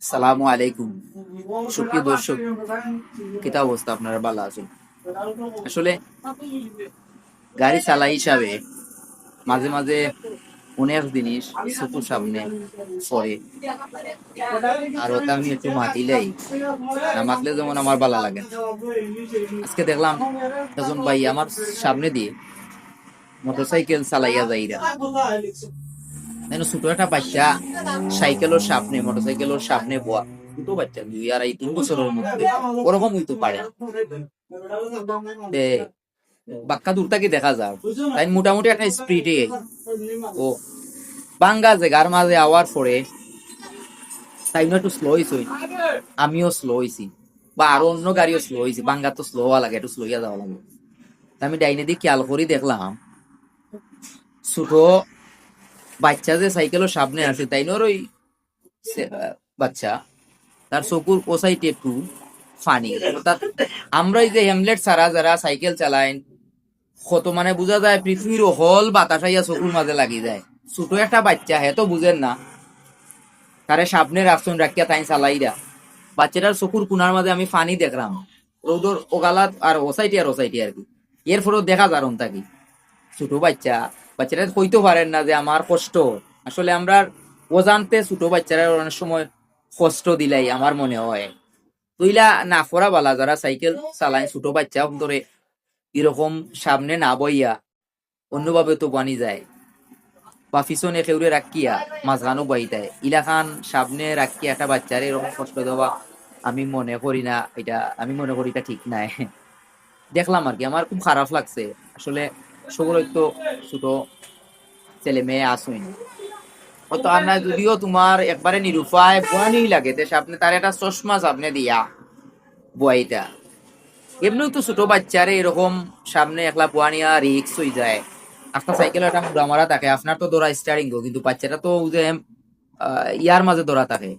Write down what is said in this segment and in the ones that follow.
সালামু আলাইকুম। সুপ্রিয় দর্শক, কিতা অবস্থা? আপনারা ভালো আছেন? আসলে গাড়ি চালাই হিসাবে মাঝে মাঝে অনেক জিনিস চোখের সামনে পড়ে, আর ওটা আমি একটু মাতিলেই না মাতলে যেমন আমার ভালো লাগে না। আজকে দেখলাম একজন ভাই আমার সামনে দিয়ে মোটরসাইকেল চালাইয়া যাইরা, ছোট একটা বাচ্চা সাইকেলের সামনে, মোটরসাইকেলের সামনে বোয়া ছোট বাচ্চা 2 2.5 3 বছরের মধ্যে ওরকম হইতে পারে। তে বাক্কা দূর থেকে দেখা যায় তাই মোটামুটি একটা স্পিডে ও বাঙ্গা জায়গার মাঝে আওয়ার পরে তাই একটু স্লো হয়েছে, আমিও স্লো হয়েছি বা আরো অন্য গাড়িও স্লো হয়েছি। বাঙ্গা তো স্লো হওয়া লাগে, একটু স্লো হইয়া যাওয়া লাগে। আমি ডাইনে দিয়ে খেয়াল করি দেখলাম ছোট বাচ্চা যে সাইকেলের সামনে আসে তাই ওই বাচ্চা তার চকুর ও সাইডে একটু ফানি, অর্থাৎ আমরা এই যে হেমলেট ছাড়া যারা সাইকেল চালাই কত মানে বোঝা যায় পৃথিবীর হল বাতাস আইয়া চকুর মাঝে লাগি যায়। ছোট একটা বাচ্চা হে তো বুঝেন না, তারে সামনে রাখছুন রাখিয়া তাই চালাইরা বাচ্চাটার চকুর কুনার মাঝে আমি ফানি দেখলাম রৌদর ওগালাত আর ওসাইটি আর কি। এর ফলেও দেখা যারন থাকি ছোট বাচ্চারা কইতে পারেন না যে আমার কষ্ট। আসলে আমরা অজান্তে ছোট বাচ্চারা অনেক সময় কষ্ট দিলাই আমার মনে হয়। তুইলা না ফোরা বালা যারা সাইকেল চালায় ছোট বাচ্চা ধরে এরকম সামনে না বইয়া অন্যভাবে তো বানি যায় বা পিছনে কেউরে রাখিয়া মাঝখানো বই দেয়, ইলাখান সামনে রাখিয়া একটা বাচ্চারে এরকম কষ্ট দেওয়া আমি মনে করি না, আমি মনে করি এটা ঠিক নাই। দেখলাম আর কি, আমার খুব খারাপ লাগছে। আসলে সকলের তো ছোট ছেলে মেয়ে আসুন হয়তো আর না, যদিও তোমার একবারে নিরুপায় বয়ানি লাগে আপনি তার একটা চশমা সামনে দিয়া বইটা এমনিও তো ছোট বাচ্চারে এরকম সামনে একলা বুয়ানিয়া রিক্স হয়ে যায়। আপনার সাইকেল একটা মুড়া মারা থাকে, আপনার তো দৌড়া স্টারিং গো, কিন্তু বাচ্চাটা তো যে ইয়ার মাঝে দৌড়া থাকে,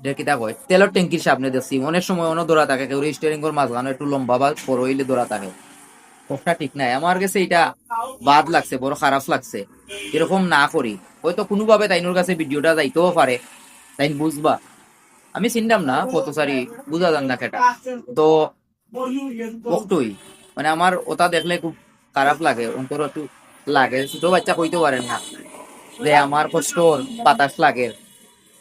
এটা কিতা কয় তেলের ট্যাঙ্কির সামনে দেখছি অনেক সময় অনেক দৌড়া থাকে, কেউ স্টারিং এর মাঝখানে একটু লম্বা বা বড় হইলে দৌড়া থাকে। কথা ঠিক নাই, আমার কাছে এটা বাদ লাগছে, বড় খারাপ লাগছে। এরকম না করি, হয়তো কোনোভাবে তাইনোর কাছে ভিডিওটা যাইতেও পারে, তাই বুঝবা। আমি চিনতাম না পথচারী, বুঝা যান না কেটা তো বকটই, মানে আমার ওটা দেখলে খুব খারাপ লাগে, অন্তর একটু লাগে। ছোট বাচ্চা কইতে পারেন না যে আমার কষ্ট বাতাস লাগে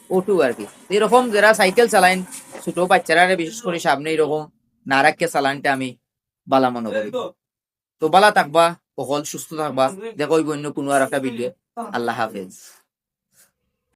ওটু আর কি। এরকম যারা সাইকেল চালাইন ছোট বাচ্চারা বিশেষ করে সামনে এরকম না রাখকে চালানটা আমি বালা মনে করি। তো বালা থাকবা, সকল সুস্থ থাকবা। দেখো অন্য কোনো আর একটা ভিডিও। আল্লাহ হাফেজ।